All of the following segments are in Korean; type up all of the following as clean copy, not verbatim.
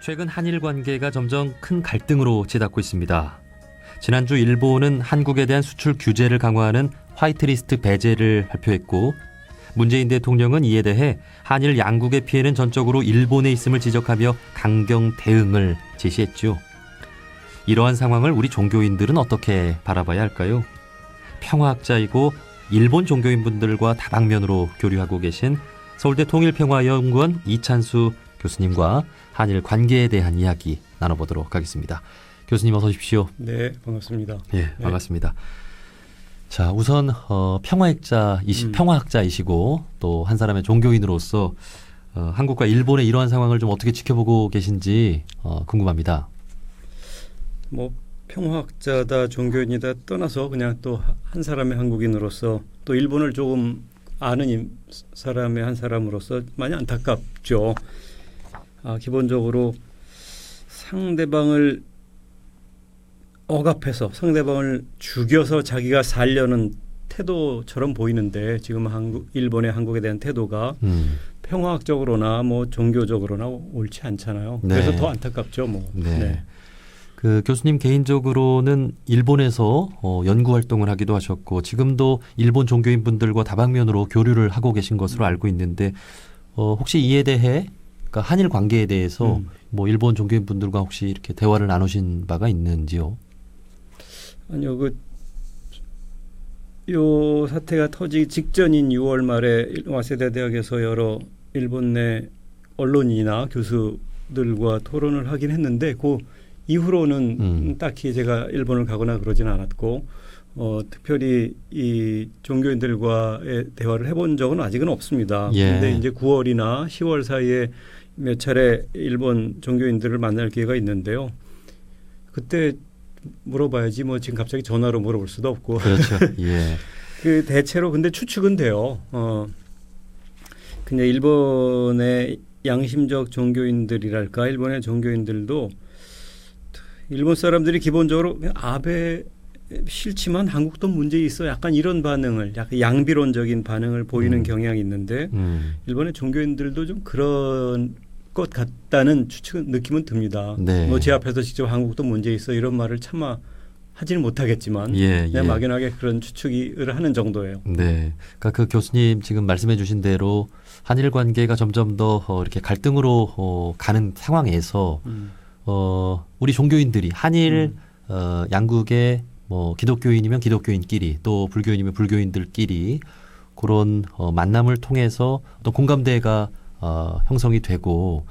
최근 한일 관계가 점점 큰 갈등으로 치닫고 있습니다. 지난주 일본은 한국에 대한 수출 규제를 강화하는 화이트리스트 배제를 발표했고, 문재인 대통령은 이에 대해 한일 양국의 피해는 전적으로 일본에 있음을 지적하며 강경 대응을 제시했죠. 이러한 상황을 우리 종교인들은 어떻게 바라봐야 할까요? 평화학자이고 일본 종교인분들과 다방면으로 교류하고 계신 서울대 통일평화연구원 이찬수 교수님과 한일 관계에 대한 이야기 나눠보도록 하겠습니다. 교수님 어서 오십시오. 네, 반갑습니다. 네, 반갑습니다. 자, 우선 평화학자이시고 또 한 사람의 종교인으로서 한국과 일본의 이러한 상황을 좀 어떻게 지켜보고 계신지 궁금합니다. 뭐 평화학자다 종교인이다 떠나서 그냥 또 한 사람의 한국인으로서 또 일본을 조금 아는 사람의 한 사람으로서 많이 안타깝죠. 기본적으로 상대방을 억압해서 상대방을 죽여서 자기가 살려는 태도처럼 보이는데 지금 일본의 한국에 대한 태도가 평화학적으로나 뭐 종교적으로나 옳지 않잖아요. 네. 그래서 더 안타깝죠. 뭐. 네. 네. 그 교수님 개인적으로는 일본에서 연구 활동을 하기도 하셨고 지금도 일본 종교인 분들과 다방면으로 교류를 하고 계신 것으로 알고 있는데 혹시 이에 대해 그러니까 한일 관계에 대해서 뭐 일본 종교인 분들과 혹시 이렇게 대화를 나누신 바가 있는지요? 아니요, 요 사태가 터지기 직전인 6월 말에 와세다 대학에서 여러 일본 내 언론이나 교수들과 토론을 하긴 했는데 그 이후로는 딱히 제가 일본을 가거나 그러지는 않았고 특별히 이 종교인들과의 대화를 해본 적은 아직은 없습니다. 그런데 이제 9월이나 10월 사이에 몇 차례 일본 종교인들을 만날 기회가 있는데요. 그때 물어봐야지 뭐 지금 갑자기 전화로 물어볼 수도 없고. 그렇죠. 예. 그 대체로 근데 추측은 돼요. 그냥 일본의 양심적 종교인들이랄까 일본의 종교인들도 일본 사람들이 기본적으로 아베 싫지만 한국도 문제 있어 약간 이런 반응을 약간 양비론적인 반응을 보이는 경향이 있는데 일본의 종교인들도 좀 그런 것 같다는 느낌은 듭니다. 네. 뭐 제 앞에서 직접 한국도 문제 있어 이런 말을 차마 하지는 못하겠지만 그냥 막연하게 그런 추측을 하는 정도예요. 네, 그러니까 그 교수님 지금 말씀해주신 대로 한일 관계가 점점 더 이렇게 갈등으로 가는 상황에서 우리 종교인들이 한일 양국의 뭐 기독교인이면 기독교인끼리 또 불교인이면 불교인들끼리 그런 만남을 통해서 또 공감대가 형성이 되고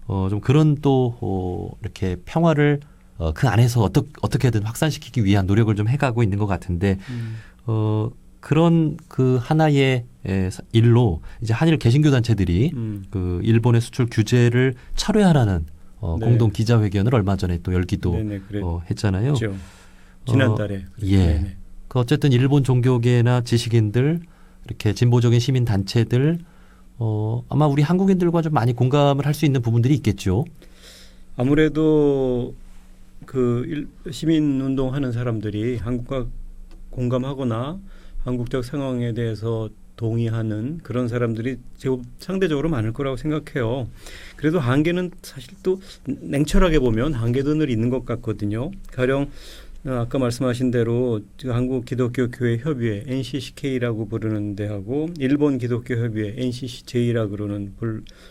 좀 그런 또 이렇게 평화를 그 안에서 어떻게든 확산시키기 위한 노력을 좀 해가고 있는 것 같은데 그런 그 하나의 일로 이제 한일 개신교 단체들이 그 일본의 수출 규제를 철회하라는 공동 기자회견을 얼마 전에 또 열기도 했잖아요. 그렇죠. 지난달에. 예. 그 어쨌든 일본 종교계나 지식인들 이렇게 진보적인 시민 단체들 아마 우리 한국인들과 좀 많이 공감을 할 수 있는 부분들이 있겠죠. 아무래도 그 시민 운동하는 사람들이 한국과 공감하거나 한국적 상황에 대해서 동의하는 그런 사람들이 제법 상대적으로 많을 거라고 생각해요. 그래도 한계는 사실 또 냉철하게 보면 한계도 늘 있는 것 같거든요. 가령 아까 말씀하신 대로 한국 기독교 교회 협의회 NCCK라고 부르는 데하고 일본 기독교 협의회 NCCJ라고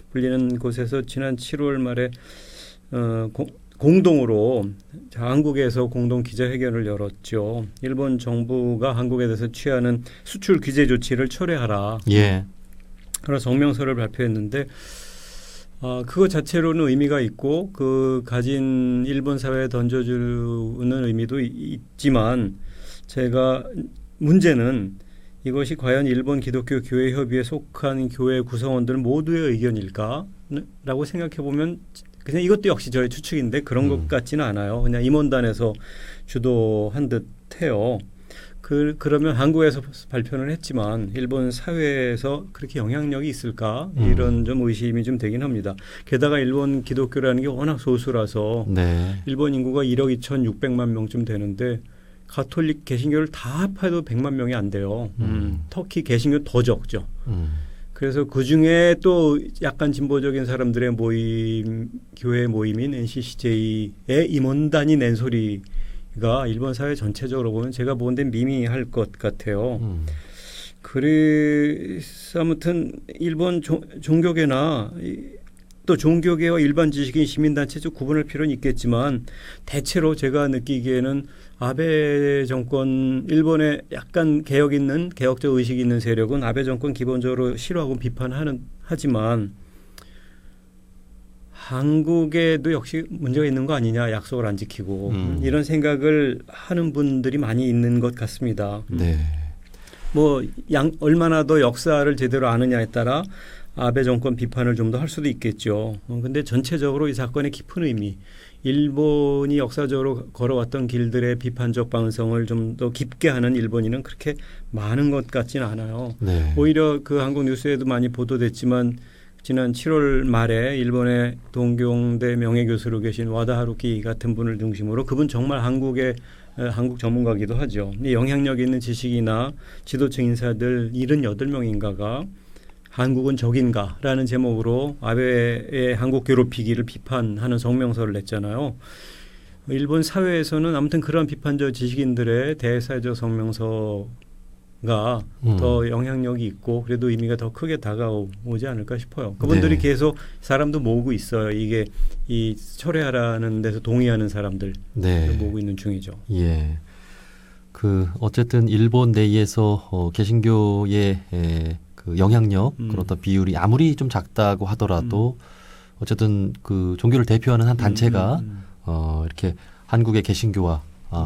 불리는 곳에서 지난 7월 말에 공동으로 한국에서 공동 기자회견을 열었죠. 일본 정부가 한국에 대해서 취하는 수출 규제 조치를 철회하라. 그런 성명서를 발표했는데 그거 자체로는 의미가 있고 그 가진 일본 사회에 던져주는 의미도 있지만 제가 문제는 이것이 과연 일본 기독교 교회 협의회에 속한 교회 구성원들 모두의 의견일까라고 생각해 보면 그냥 이것도 역시 저의 추측인데 그런 것 같지는 않아요. 그냥 임원단에서 주도한 듯해요. 그러면 한국에서 발표는 했지만 일본 사회에서 그렇게 영향력이 있을까 이런 좀 의심이 좀 되긴 합니다. 게다가 일본 기독교라는 게 워낙 소수라서 일본 인구가 1억 2,600만 명쯤 되는데 가톨릭 개신교를 다 합해도 100만 명이 안 돼요. 터키 개신교 더 적죠. 그래서 그 중에 또 약간 진보적인 사람들의 모임, 교회 모임인 NCCJ의 임원단이 낸 소리가 일본 사회 전체적으로 보면 제가 본 데는 미미할 것 같아요. 그래서 아무튼 일본 종교계나 또 종교계와 일반 지식인 시민단체 좀 구분할 필요는 있겠지만 대체로 제가 느끼기에는 아베 정권, 일본에 약간 개혁적 의식이 있는 세력은 아베 정권 기본적으로 싫어하고 하지만 한국에도 역시 문제가 있는 거 아니냐, 약속을 안 지키고 이런 생각을 하는 분들이 많이 있는 것 같습니다. 네. 얼마나 더 역사를 제대로 아느냐에 따라 아베 정권 비판을 좀 더 할 수도 있겠죠. 근데 전체적으로 이 사건의 깊은 의미, 일본이 역사적으로 걸어왔던 길들의 비판적 방송을 좀 더 깊게 하는 일본인은 그렇게 많은 것 같지는 않아요. 네. 오히려 그 한국 뉴스에도 많이 보도됐지만 지난 7월 말에 일본의 동경대 명예교수로 계신 와다 하루키 같은 분을 중심으로 그분 정말 한국 전문가기도 하죠. 영향력 있는 지식이나 지도층 인사들 78명인가가 한국은 적인가라는 제목으로 아베의 한국 괴롭히기를 비판하는 성명서를 냈잖아요. 일본 사회에서는 아무튼 그런 비판적 지식인들의 대사적 성명서가 더 영향력이 있고 그래도 의미가 더 크게 다가오지 않을까 싶어요. 그분들이 네. 계속 사람도 모으고 있어요. 이게 이 철회하라는 데서 동의하는 사람들 네. 모으고 있는 중이죠. 예. 어쨌든 일본 내에서 개신교의 그 영향력 그런 어떤 비율이 아무리 좀 작다고 하더라도 어쨌든 그 종교를 대표하는 한 단체가 이렇게 한국의 개신교와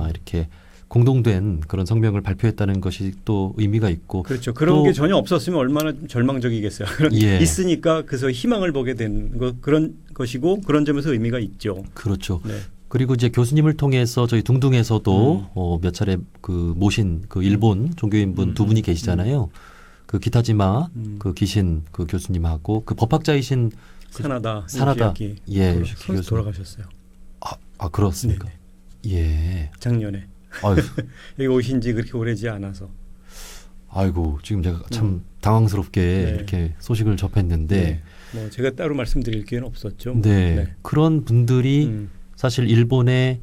이렇게 공동된 그런 성명을 발표했다는 것이 또 의미가 있고 그렇죠. 그런 게 전혀 없었으면 얼마나 절망적이겠어요. 예. 있으니까 그래서 희망을 보게 된 그런 것이고 그런 점에서 의미가 있죠. 그렇죠. 네. 그리고 이제 교수님을 통해서 저희 둥둥에서도 몇 차례 그 모신 그 일본 종교인분 두 분이 계시잖아요. 그 기타지마 그 기신 그 교수님하고 그 법학자이신 사나다 예 교수 돌아가셨어요. 아 그렇습니까? 네네. 예. 작년에. 아유. 여기 오신 지 그렇게 오래지 않아서. 아이고 지금 제가 참 당황스럽게 네. 이렇게 소식을 접했는데 뭐 제가 따로 말씀드릴 기회는 없었죠. 네. 그런 분들이 사실 일본의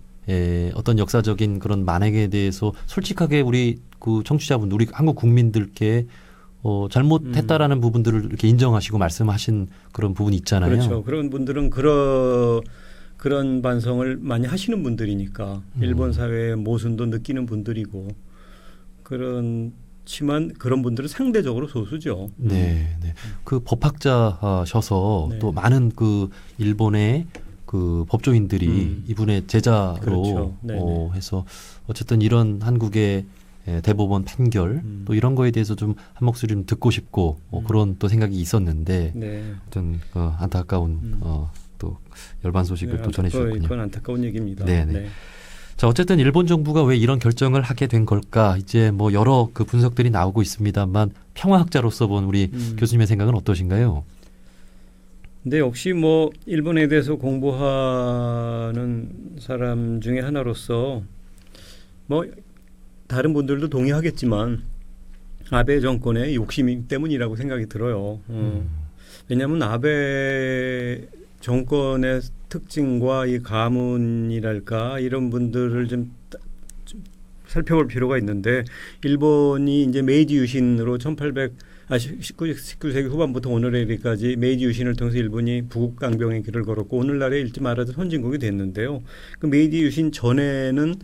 어떤 역사적인 그런 만행에 대해서 솔직하게 우리 그 청취자분들, 우리 한국 국민들께 잘못했다라는 부분들을 이렇게 인정하시고 말씀하신 그런 부분이 있잖아요. 그렇죠. 그런 분들은 그런 반성을 많이 하시는 분들이니까 일본 사회의 모순도 느끼는 분들이고 그렇지만 그런 분들은 상대적으로 소수죠. 네, 네. 그 법학자셔서 네. 또 많은 그 일본의 그 법조인들이 이분의 제자로 그렇죠. 해서 어쨌든 이런 한국의 대법원 판결 또 이런 거에 대해서 좀 한 목소리를 듣고 싶고 그런 또 생각이 있었는데 네. 어떤 안타까운 또 열반 소식을 또 전해주셨군요. 그건 안타까운 얘기입니다. 네네. 네. 자 어쨌든 일본 정부가 왜 이런 결정을 하게 된 걸까? 이제 뭐 여러 그 분석들이 나오고 있습니다만 평화학자로서 본 우리 교수님의 생각은 어떠신가요? 근데 역시 뭐 일본에 대해서 공부하는 사람 중에 하나로서 뭐 다른 분들도 동의하겠지만 아베 정권의 욕심 때문이라고 생각이 들어요. 왜냐하면 아베 정권의 특징과 이 가문이랄까 이런 분들을 좀 살펴볼 필요가 있는데 일본이 이제 메이지 유신으로 19세기 후반부터 오늘에까지 메이지 유신을 통해서 일본이 부국강병의 길을 걸었고 오늘날에 일찍 말하자면 선진국이 됐는데요. 그 메이지 유신 전에는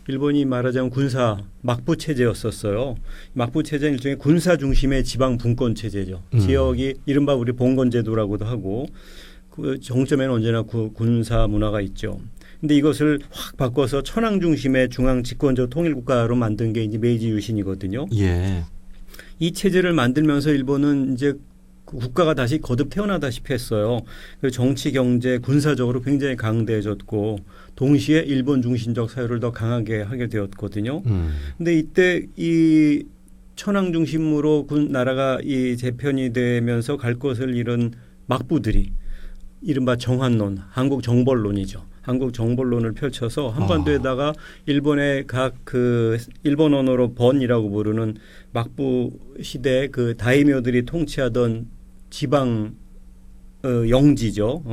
일본이 말하자면 군사 막부 체제였었어요. 막부 체제는 일종의 군사 중심의 지방 분권 체제죠. 지역이 이른바 우리 봉건 제도라고도 하고 그 정점에는 언제나 군사 문화가 있죠. 근데 이것을 확 바꿔서 천황 중심의 중앙 집권적 통일 국가로 만든 게 이제 메이지 유신이거든요. 예. 이 체제를 만들면서 일본은 이제 국가가 다시 거듭 태어나다시피 했어요. 그래서 정치, 경제, 군사적으로 굉장히 강대해졌고 동시에 일본 중심적 사회를 더 강하게 하게 되었거든요. 근데 이때 이 천황 중심으로 나라가 이 재편이 되면서 갈 것을 잃은 막부들이 이른바 정한론, 한국 정벌론이죠. 한국 정벌론을 펼쳐서 한반도에다가 일본의 각 그 일본 언어로 번이라고 부르는 막부 시대 그 다이묘들이 통치하던 지방 영지죠.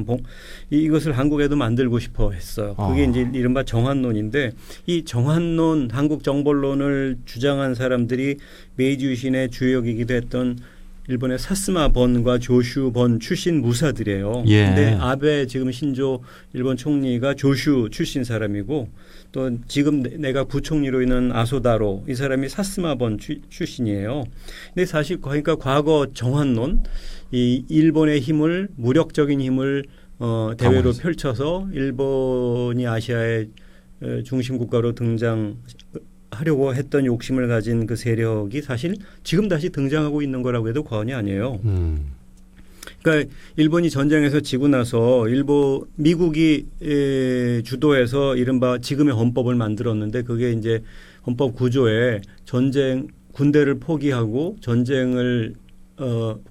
이것을 한국에도 만들고 싶어 했어요. 그게 이제 이른바 정한론인데 이 정한론, 한국 정벌론을 주장한 사람들이 메이지 유신의 주역이기도 했던 일본의 사스마 번과 조슈 번 출신 무사들이에요. 근데 아베 지금 신조 일본 총리가 조슈 출신 사람이고 또 지금 내가 부총리로 있는 아소다로 이 사람이 사스마 번 출신이에요. 근데 사실 그러니까 과거 정한론 이 일본의 힘을 무력적인 힘을 대외로 펼쳐서 일본이 아시아의 중심 국가로 등장하려고 했던 욕심을 가진 그 세력이 사실 지금 다시 등장하고 있는 거라고 해도 과언이 아니에요. 그러니까 일본이 전쟁에서 지고 나서 미국이 주도해서 이른바 지금의 헌법을 만들었는데 그게 이제 헌법 구조에 군대를 포기하고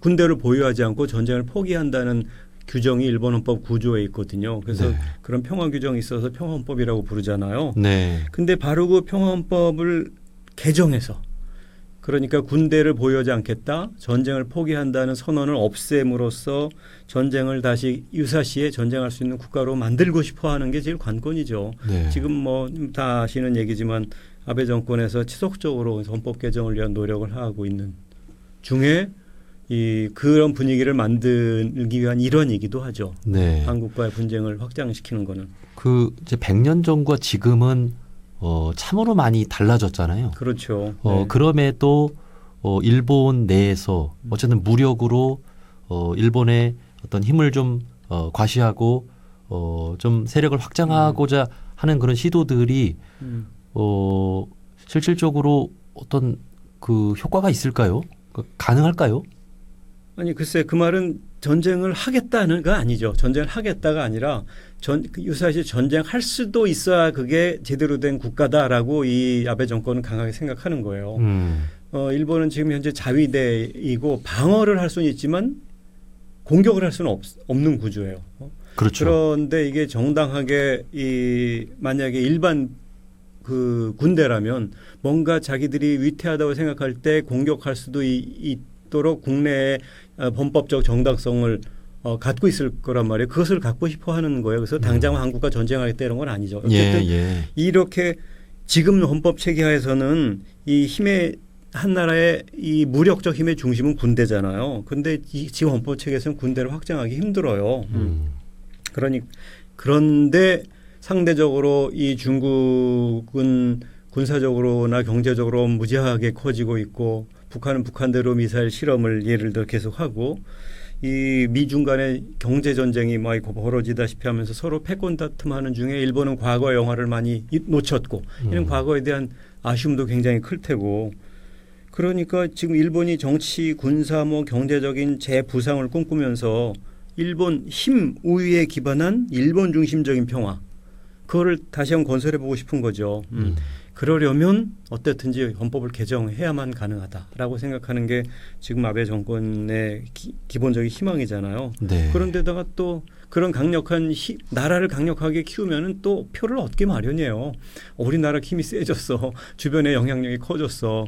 군대를 보유하지 않고 전쟁을 포기한다는 규정이 일본 헌법 구조에 있거든요. 그래서 그런 평화 규정이 있어서 평화헌법이라고 부르잖아요. 근데 바로 그 평화헌법을 개정해서 그러니까 군대를 보유하지 않겠다, 전쟁을 포기한다는 선언을 없앰으로써 전쟁을 다시 유사시에 전쟁할 수 있는 국가로 만들고 싶어하는 게 제일 관건이죠. 지금 뭐 다 아시는 얘기지만 아베 정권에서 지속적으로 헌법 개정을 위한 노력을 하고 있는 중에 그런 분위기를 만들기 위한 일환이기도 하죠. 한국과의 분쟁을 확장시키는 거는. 그 이제 100년 전과 지금은 참으로 많이 달라졌잖아요. 그렇죠. 그럼에도 일본 내에서 어쨌든 무력으로 일본의 어떤 힘을 좀 과시하고 좀 세력을 확장하고자 하는 그런 시도들이 실질적으로 어떤 그 효과가 있을까요? 가능할까요? 아니 글쎄 그 말은 전쟁을 하겠다는 거 아니죠. 전쟁을 하겠다가 아니라 유사시 전쟁할 수도 있어야 그게 제대로 된 국가다라고 이 아베 정권은 강하게 생각하는 거예요. 일본은 지금 현재 자위대이고 방어를 할 수는 있지만 공격을 할 수는 없는 구조예요. 그렇죠. 그런데 이게 정당하게 만약에 일반 그 군대라면 뭔가 자기들이 위태하다고 생각할 때 공격할 수도 있도록 국내의 범법적 정당성을 갖고 있을 거란 말이에요. 그것을 갖고 싶어 하는 거예요. 그래서 당장 한국과 전쟁하겠다 이런 건 아니죠. 어쨌든 이렇게 지금 헌법 체계하에서는 이 힘의 한 나라의 이 무력적 힘의 중심은 군대잖아요. 그런데 지금 헌법 체계에서는 군대를 확장하기 힘들어요. 그런데 상대적으로 이 중국은 군사적으로나 경제적으로 무지하게 커지고 있고 북한은 북한대로 미사일 실험을 예를 들어 계속하고 이 미중 간의 경제 전쟁이 많이 벌어지다시피 하면서 서로 패권 다툼하는 중에 일본은 과거 영화를 많이 놓쳤고 이런 과거에 대한 아쉬움도 굉장히 클 테고 그러니까 지금 일본이 정치, 군사, 경제적인 재부상을 꿈꾸면서 일본 힘 우위에 기반한 일본 중심적인 평화 그거를 다시 한번 건설해보고 싶은 거죠. 그러려면 어떻든지 헌법을 개정해야만 가능하다라고 생각하는 게 지금 아베 정권의 기본적인 희망이잖아요. 그런데다가 또 그런 강력한 나라를 강력하게 키우면은 또 표를 얻기 마련이에요. 우리나라 힘이 세졌어. 주변에 영향력이 커졌어.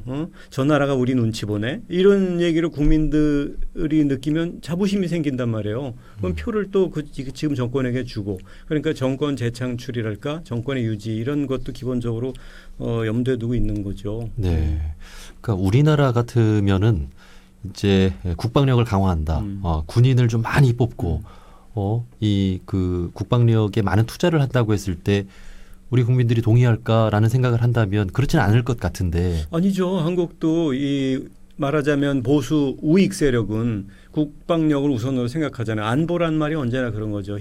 저 나라가 우리 눈치 보네. 이런 얘기를 국민들이 느끼면 자부심이 생긴단 말이에요. 그럼 표를 또 지금 정권에게 주고 그러니까 정권 재창출이랄까 정권의 유지 이런 것도 기본적으로 염두에 두고 있는 거죠. 그러니까 우리나라 같으면은 이제 국방력을 강화한다. 군인을 좀 많이 뽑고 그 국방력에 많은 투자를 한다고 했을 때 우리 국민들이 동의할까라는 생각을 한다면 그렇지는 않을 것 같은데. 아니죠. 한국도 말하자면 보수 우익 세력은 국방력을 우선으로 생각하잖아요. 안보란 말이 언제나 그런 거죠.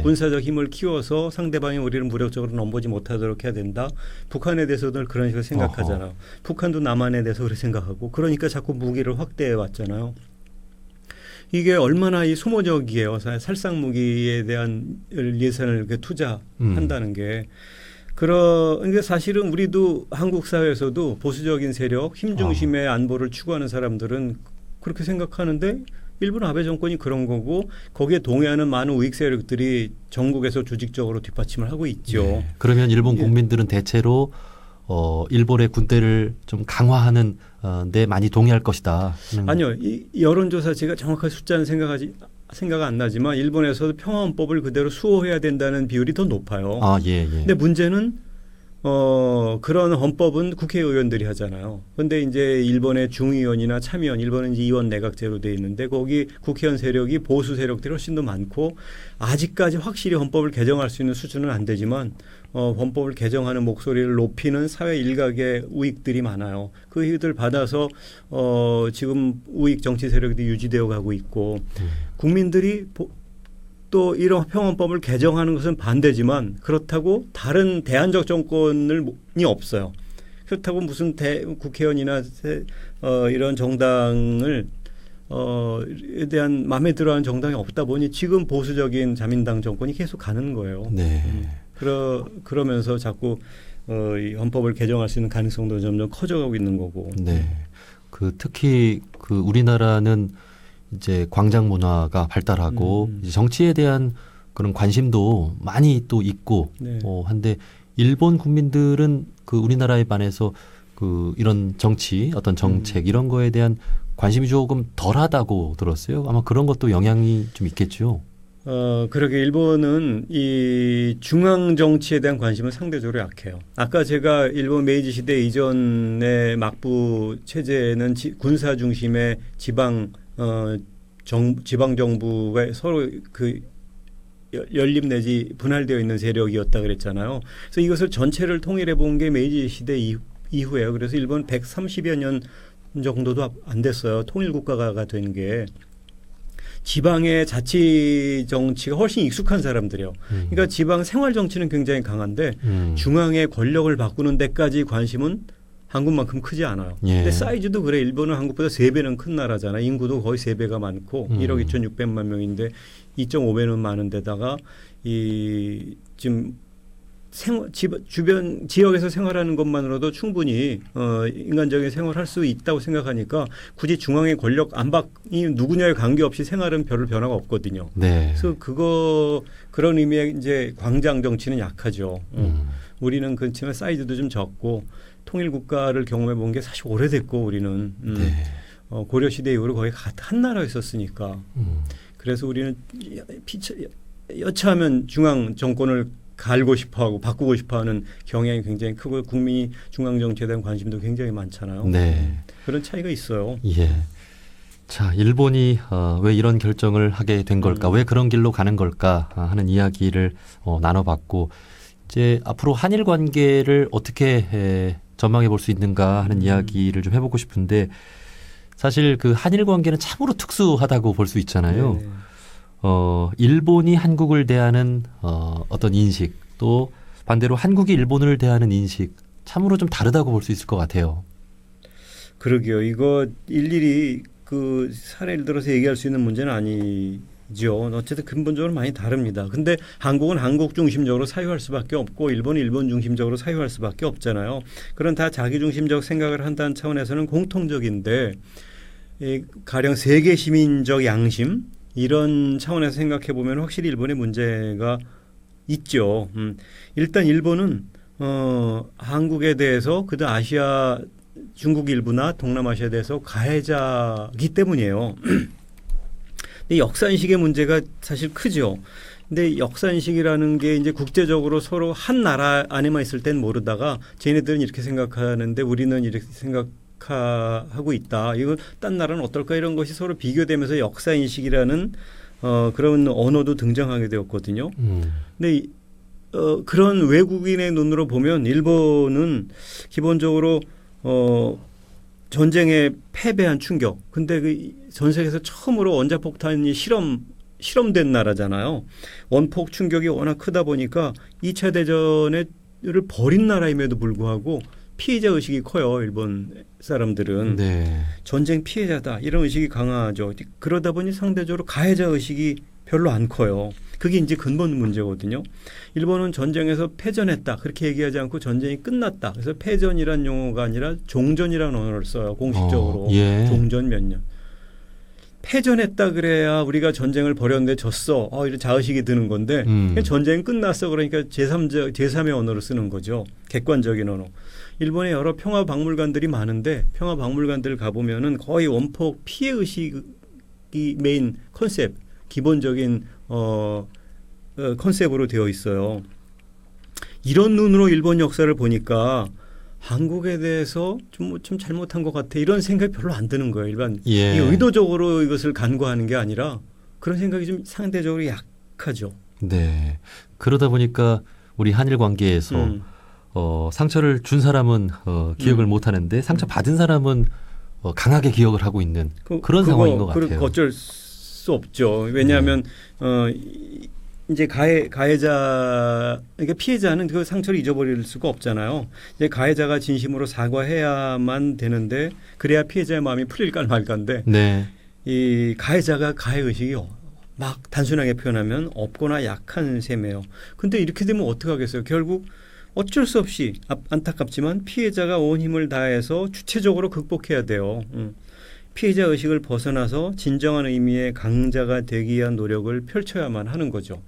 군사적 힘을 키워서 상대방이 우리를 무력적으로 넘보지 못하도록 해야 된다. 북한에 대해서도 그런 식으로 생각하잖아요. 북한도 남한에 대해서 그렇게 생각하고 그러니까 자꾸 무기를 확대해 왔잖아요. 이게 얼마나 소모적이에요. 살상 무기에 대한 예산을 이렇게 투자한다는 게. 그러니까 사실은 우리도 한국 사회에서도 보수적인 세력, 힘 중심의 안보를 추구하는 사람들은 그렇게 생각하는데 일본 아베 정권이 그런 거고 거기에 동의하는 많은 우익 세력들이 전국에서 조직적으로 뒷받침을 하고 있죠. 그러면 일본 국민들은 대체로 일본의 군대를 좀 강화하는 데 많이 동의할 것이다. 아니요. 이 여론조사 제가 정확한 숫자는 생각 안 나지만 일본에서도 평화헌법을 그대로 수호해야 된다는 비율이 더 높아요. 아, 예, 예. 근데 문제는 그런 헌법은 국회의원들이 하잖아요. 근데 이제 일본의 중의원이나 참의원, 일본은 이제 의원 내각제로 돼 있는데 거기 국회의원 세력이 보수 세력들이 훨씬 더 많고 아직까지 확실히 헌법을 개정할 수 있는 수준은 안 되지만 헌법을 개정하는 목소리를 높이는 사회 일각의 우익들이 많아요. 그 이익들 받아서 지금 우익 정치 세력이 유지되어 가고 있고 국민들이 또 이런 평화헌법을 개정하는 것은 반대지만 그렇다고 다른 대안적 정권이 없어요. 그렇다고 무슨 국회의원이나 이런 정당을 에 대한 마음에 들어하는 정당이 없다 보니 지금 보수적인 자민당 정권이 계속 가는 거예요. 네. 그러면서 자꾸 이 헌법을 개정할 수 있는 가능성도 점점 커져가고 있는 거고. 네. 특히 우리나라는 이제 광장 문화가 발달하고 이제 정치에 대한 그런 관심도 많이 또 있고 네. 한데 일본 국민들은 우리나라에 반해서 이런 정치 어떤 정책 이런 거에 대한 관심이 조금 덜하다고 들었어요. 아마 그런 것도 영향이 좀 있겠죠. 그러게 일본은 이 중앙 정치에 대한 관심은 상대적으로 약해요. 아까 제가 일본 메이지 시대 이전의 막부 체제는 군사 중심의 지방 정부가 서로 연립 내지 분할되어 있는 세력이었다 그랬잖아요. 그래서 이것을 전체를 통일해 본 게 메이지 시대 이후예요. 그래서 일본 130여 년 정도도 안 됐어요. 통일 국가가 된 게. 지방의 자치 정치가 훨씬 익숙한 사람들이요. 그러니까 지방 생활 정치는 굉장히 강한데 중앙의 권력을 바꾸는 데까지 관심은 한국만큼 크지 않아요. 예. 근데 사이즈도 그래. 일본은 한국보다 3배는 큰 나라잖아. 인구도 거의 3배가 많고 1억 2,600만 명인데 2.5배는 많은 데다가 지금 주변 지역에서 생활하는 것만으로도 충분히 인간적인 생활할 수 있다고 생각하니까 굳이 중앙의 권력 안팎이 누구냐에 관계없이 생활은 별 변화가 없거든요. 네. 그래서 그런 의미의 이제 광장 정치는 약하죠. 우리는 그렇지만 사이즈도 좀 적고 통일 국가를 경험해 본 게 사실 오래됐고 우리는 네. 고려 시대 이후로 거의 한 나라였었으니까. 그래서 우리는 여차하면 중앙 정권을 갈고 싶어하고 바꾸고 싶어하는 경향이 굉장히 크고 국민이 중앙 정치에 대한 관심도 굉장히 많잖아요. 네. 그런 차이가 있어요. 예. 자, 일본이 왜 이런 결정을 하게 된 걸까? 왜 그런 길로 가는 걸까? 하는 이야기를 나눠봤고 이제 앞으로 한일 관계를 어떻게 전망해 볼 수 있는가 하는 이야기를 좀 해보고 싶은데 사실 한일 관계는 참으로 특수하다고 볼 수 있잖아요. 네. 일본이 한국을 대하는 어떤 인식 또 반대로 한국이 일본을 대하는 인식 참으로 좀 다르다고 볼 수 있을 것 같아요. 그러게요. 이거 일일이 사례를 들어서 얘기할 수 있는 문제는 아니죠. 어쨌든 근본적으로 많이 다릅니다. 근데 한국은 한국 중심적으로 사유할 수밖에 없고 일본은 일본 중심적으로 사유할 수밖에 없잖아요. 그런 다 자기 중심적 생각을 한다는 차원에서는 공통적인데 가령 세계 시민적 양심 이런 차원에서 생각해 보면 확실히 일본의 문제가 있죠. 일단 일본은 한국에 대해서 그다음 아시아 중국 일부나 동남아시아에 대해서 가해자이기 때문이에요. 근데 역사인식의 문제가 사실 크죠. 근데 역사인식이라는 게 이제 국제적으로 서로 한 나라 안에만 있을 땐 모르다가 쟤네들은 이렇게 생각하는데 우리는 이렇게 생각하고 있다. 이건 딴 나라는 어떨까 이런 것이 서로 비교되면서 역사인식이라는 그런 언어도 등장하게 되었거든요. 근데 그런 외국인의 눈으로 보면 일본은 기본적으로 전쟁에 패배한 충격. 근데 전 세계에서 처음으로 원자폭탄이 실험된 나라잖아요. 원폭 충격이 워낙 크다 보니까 2차 대전을 벌인 나라임에도 불구하고 피해자 의식이 커요. 일본 사람들은. 네. 전쟁 피해자다. 이런 의식이 강하죠. 그러다 보니 상대적으로 가해자 의식이 별로 안 커요. 그게 이제 근본 문제거든요. 일본은 전쟁에서 패전했다. 그렇게 얘기하지 않고 전쟁이 끝났다. 그래서 패전이란 용어가 아니라 종전이라는 언어를 써요. 공식적으로. 예. 종전 몇 년. 패전했다 그래야 우리가 전쟁을 벌였는데 졌어. 이런 자의식이 드는 건데 전쟁 끝났어. 그러니까 제3의 언어를 쓰는 거죠. 객관적인 언어. 일본에 여러 평화 박물관들이 많은데 평화 박물관들 가보면은 거의 원폭 피해 의식이 메인 컨셉, 기본적인 컨셉으로 되어 있어요. 이런 눈으로 일본 역사를 보니까 한국에 대해서 좀 잘못한 것 같아 이런 생각이 별로 안 드는 거예요. 일반 예. 의도적으로 이것을 간과하는 게 아니라 그런 생각이 좀 상대적으로 약하죠. 네. 그러다 보니까 우리 한일 관계에서 상처를 준 사람은 기억을 못 하는데 상처 받은 사람은 강하게 기억을 하고 있는 그런 상황인 것 같아요. 어쩔 수 없죠. 왜냐하면 이제 가해자, 그러니까 피해자는 그 상처를 잊어버릴 수가 없잖아요. 이제 가해자가 진심으로 사과해야만 되는데 그래야 피해자의 마음이 풀릴까 말까인데 네. 이 가해자가 가해 의식이 막 단순하게 표현하면 없거나 약한 셈이에요. 근데 이렇게 되면 어떻게 하겠어요? 결국 어쩔 수 없이 안타깝지만 피해자가 온 힘을 다해서 주체적으로 극복해야 돼요. 피해자 의식을 벗어나서 진정한 의미의 강자가 되기 위한 노력을 펼쳐야만 하는 거죠.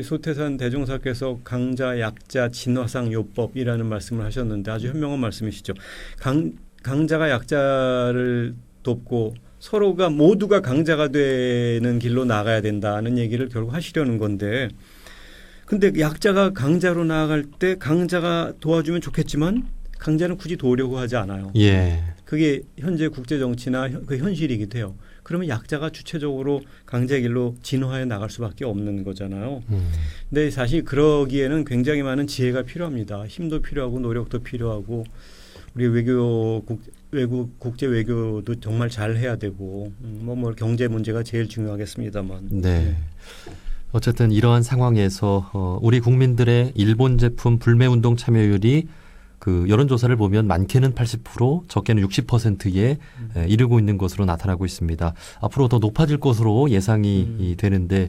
소태산 대종사께서 강자, 약자, 진화상 요법이라는 말씀을 하셨는데 아주 현명한 말씀이시죠. 강자가 약자를 돕고 서로가 모두가 강자가 되는 길로 나가야 된다는 얘기를 결국 하시려는 건데 근데 약자가 강자로 나아갈 때 강자가 도와주면 좋겠지만 강자는 굳이 도우려고 하지 않아요. 예. 그게 현재 국제 정치나 그 현실이기도 해요. 그러면 약자가 주체적으로 강자의 길로 진화해 나갈 수밖에 없는 거잖아요. 근데 사실 그러기에는 굉장히 많은 지혜가 필요합니다. 힘도 필요하고 노력도 필요하고 우리 국제 외교도 정말 잘 해야 되고 뭐 경제 문제가 제일 중요하겠습니다만. 네. 어쨌든 이러한 상황에서 우리 국민들의 일본 제품 불매 운동 참여율이 그 여론조사를 보면 많게는 80%, 적게는 60%에 이르고 있는 것으로 나타나고 있습니다. 앞으로 더 높아질 것으로 예상이 되는데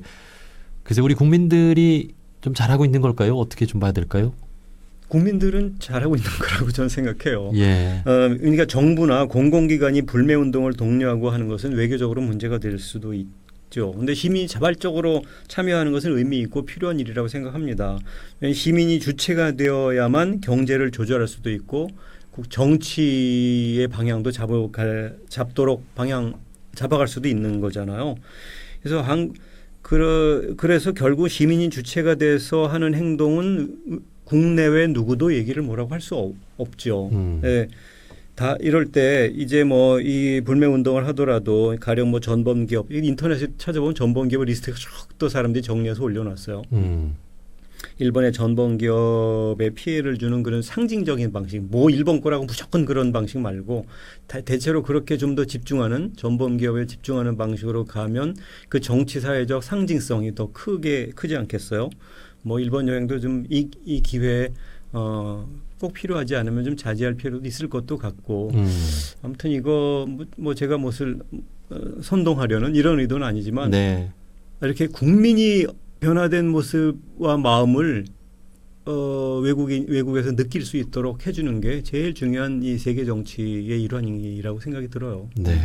글쎄 우리 국민들이 좀 잘하고 있는 걸까요? 어떻게 좀 봐야 될까요? 국민들은 잘하고 있는 거라고 저는 생각해요. 예. 그러니까 정부나 공공기관이 불매 운동을 독려하고 하는 것은 외교적으로 문제가 될 수도 있죠. 그런데 시민이 자발적으로 참여하는 것은 의미 있고 필요한 일이라고 생각합니다. 시민이 주체가 되어야만 경제를 조절할 수도 있고 정치의 방향도 잡아갈 수도 있는 거잖아요. 그래서 결국 시민이 주체가 돼서 하는 행동은 국내외 누구도 얘기를 뭐라고 할 수 없죠. 네. 다 이럴 때 이제 뭐 이 불매 운동을 하더라도 가령 뭐 전범 기업 인터넷에 찾아보면 전범 기업 리스트가 쭉 또 사람들이 정리해서 올려놨어요. 일본의 전범 기업에 피해를 주는 그런 상징적인 방식, 뭐 일본 거라고 무조건 그런 방식 말고 대체로 그렇게 좀 더 집중하는 전범 기업에 집중하는 방식으로 가면 그 정치 사회적 상징성이 더 크지 않겠어요? 뭐 일본 여행도 좀 이 기회에 꼭 필요하지 않으면 좀 자제할 필요도 있을 것도 같고 아무튼 이거 뭐 제가 무엇을 선동하려는 이런 의도는 아니지만 네. 이렇게 국민이 변화된 모습과 마음을 외국에서 느낄 수 있도록 해주는 게 제일 중요한 이 세계 정치의 일환이라고 생각이 들어요. 네.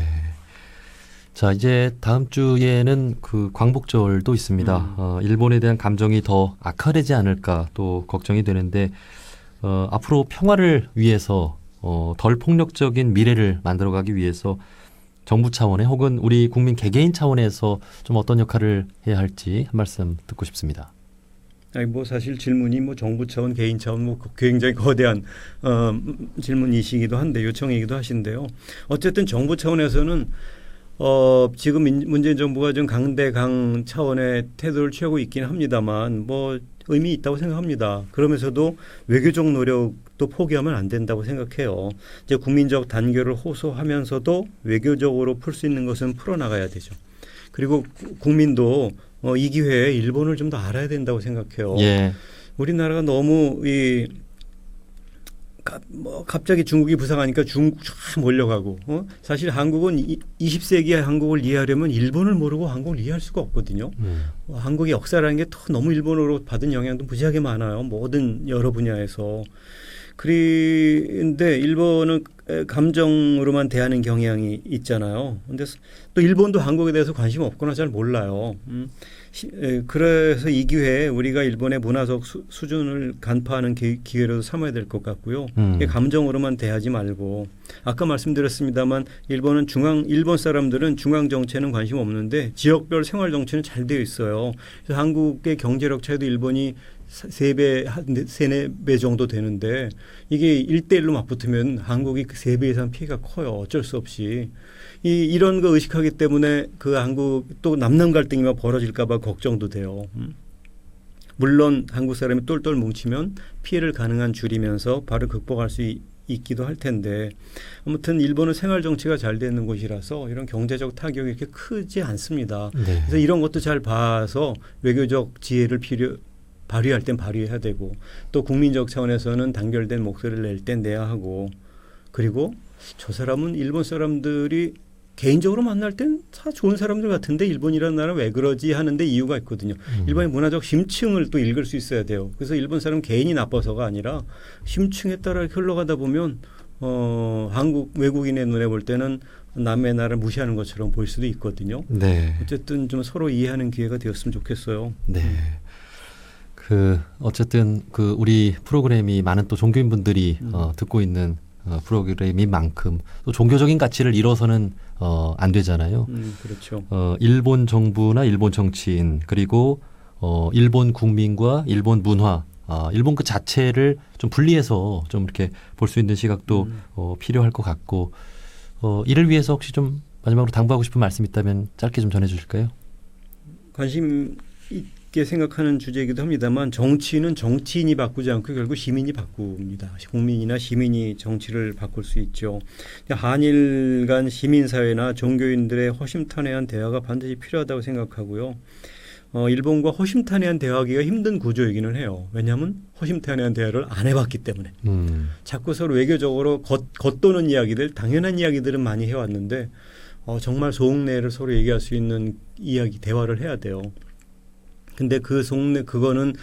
자, 이제 다음 주에는 그 광복절도 있습니다. 일본에 대한 감정이 더 악화되지 않을까 또 걱정이 되는데 앞으로 평화를 위해서 덜 폭력적인 미래를 만들어가기 위해서 정부 차원에 혹은 우리 국민 개개인 차원에서 좀 어떤 역할을 해야 할지 한 말씀 듣고 싶습니다. 아니 뭐 사실 질문이 뭐 정부 차원, 개인 차원 뭐 굉장히 거대한 질문이시기도 한데 요청이기도 하신데요. 어쨌든 정부 차원에서는 지금 문재인 정부가 좀 강대강 차원의 태도를 취하고 있긴 합니다만 뭐 의미 있다고 생각합니다. 그러면서도 외교적 노력도 포기하면 안 된다고 생각해요. 이제 국민적 단결을 호소하면서도 외교적으로 풀 수 있는 것은 풀어나가야 되죠. 그리고 국민도 이 기회에 일본을 좀 더 알아야 된다고 생각해요. 예. 우리나라가 너무 갑자기 중국이 부상하니까 중국 쫙 몰려가고 사실 한국은 20세기의 한국을 이해하려면 일본을 모르고 한국을 이해할 수가 없거든요. 한국의 역사라는 게 또 너무 일본으로 받은 영향도 무지하게 많아요. 모든 여러 분야에서. 그런데 일본은 감정으로만 대하는 경향이 있잖아요. 근데 또 일본도 한국에 대해서 관심 없거나 잘 몰라요. 그래서 이 기회에 우리가 일본의 문화적 수준을 간파하는 기회로도 삼아야 될 것 같고요. 감정으로만 대하지 말고 아까 말씀드렸습니다만 일본 사람들은 중앙 정치에는 관심 없는데 지역별 생활 정치는 잘 되어 있어요. 그래서 한국의 경제력 차이도 일본이 3배, 4배 정도 되는데 이게 1대1로 맞붙으면 한국이 3배 이상 피해가 커요. 어쩔 수 없이. 이런 거 의식하기 때문에 그 한국 또 남남 갈등이 벌어질까 봐 걱정도 돼요. 물론 한국 사람이 똘똘 뭉치면 피해를 가능한 줄이면서 바로 극복할 수 있기도 할 텐데 아무튼 일본은 생활 정치가 잘 되는 곳이라서 이런 경제적 타격이 이렇게 크지 않습니다. 네. 그래서 이런 것도 잘 봐서 외교적 지혜를 발휘할 땐 발휘해야 되고 또 국민적 차원에서는 단결된 목소리를 낼 땐 내야 하고 그리고 저 사람은 일본 사람들이 개인적으로 만날 땐 다 좋은 사람들 같은데 일본이라는 나라 왜 그러지 하는데 이유가 있거든요. 일본의 문화적 심층을 또 읽을 수 있어야 돼요. 그래서 일본 사람 개인이 나빠서가 아니라 심층에 따라 흘러가다 보면 한국 외국인의 눈에 볼 때는 남의 나라를 무시하는 것처럼 보일 수도 있거든요. 네. 어쨌든 좀 서로 이해하는 기회가 되었으면 좋겠어요. 네. 어쨌든 우리 프로그램이 많은 또 종교인분들이 듣고 있는 프로그램인 만큼 또 종교적인 가치를 잃어서는 안 되잖아요. 그렇죠. 일본 정부나 일본 정치인 그리고 일본 국민과 일본 문화, 일본 그 자체를 좀 분리해서 좀 이렇게 볼 수 있는 시각도 필요할 것 같고 이를 위해서 혹시 좀 마지막으로 당부하고 싶은 말씀 있다면 짧게 좀 전해주실까요? 관심 있게 생각하는 주제이기도 합니다만 정치는 정치인이 바꾸지 않고 결국 시민이 바꿉니다. 국민이나 시민이 정치를 바꿀 수 있죠. 한일 간 시민사회나 종교인들의 허심탄회한 대화가 반드시 필요하다고 생각하고요. 일본과 허심탄회한 대화하기가 힘든 구조이기는 해요. 왜냐하면 허심탄회한 대화를 안 해봤기 때문에. 자꾸 서로 외교적으로 겉도는 이야기들, 당연한 이야기들은 많이 해왔는데 정말 속내를 서로 얘기할 수 있는 대화를 해야 돼요. 근데 그거는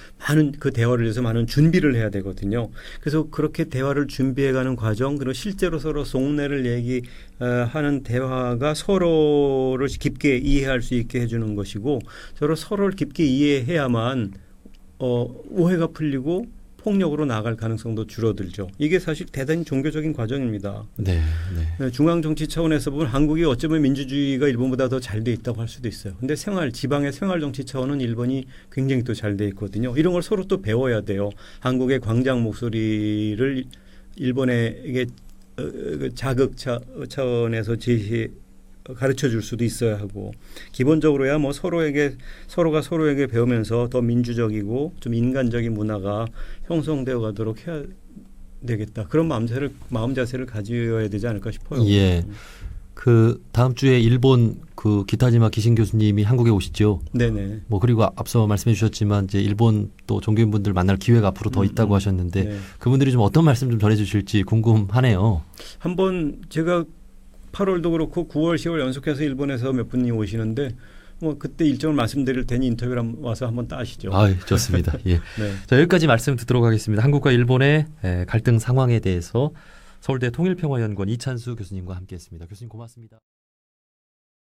그 대화를 위해서 많은 준비를 해야 되거든요. 그래서 그렇게 대화를 준비해가는 과정, 그리고 실제로 서로 속내를 얘기하는 대화가 서로를 깊게 이해할 수 있게 해주는 것이고, 서로를 깊게 이해해야만 오해가 풀리고 폭력으로 나갈 가능성도 줄어들죠. 이게 사실 대단히 종교적인 과정입니다. 네. 중앙 정치 차원에서 보면 한국이 어쩌면 민주주의가 일본보다 더 잘 돼 있다고 할 수도 있어요. 근데 지방의 생활 정치 차원은 일본이 굉장히 또 잘 돼 있거든요. 이런 걸 서로 또 배워야 돼요. 한국의 광장 목소리를 일본에게 자극 차원에서 가르쳐 줄 수도 있어야 하고 기본적으로야 뭐 서로가 서로에게 배우면서 더 민주적이고 좀 인간적인 문화가 형성되어 가도록 해야 되겠다. 그런 마음 자세를 가져야 되지 않을까 싶어요. 예. 다음 주에 일본 기타지마 기신 교수님이 한국에 오시죠. 네네. 그리고 앞서 말씀해 주셨지만 이제 일본 또 종교인분들 만날 기회가 앞으로 더 있다고 하셨는데 네. 그분들이 좀 어떤 말씀 좀 전해 주실지 궁금하네요. 한번 제가 8월도 그렇고 9월, 10월 연속해서 일본에서 몇 분이 오시는데 그때 일정을 말씀드릴 테니 인터뷰를 와서 한번 따시죠. 좋습니다. 예. 네. 자, 여기까지 말씀 듣도록 하겠습니다. 한국과 일본의 갈등 상황에 대해서 서울대 통일평화연구원 이찬수 교수님과 함께했습니다. 교수님 고맙습니다.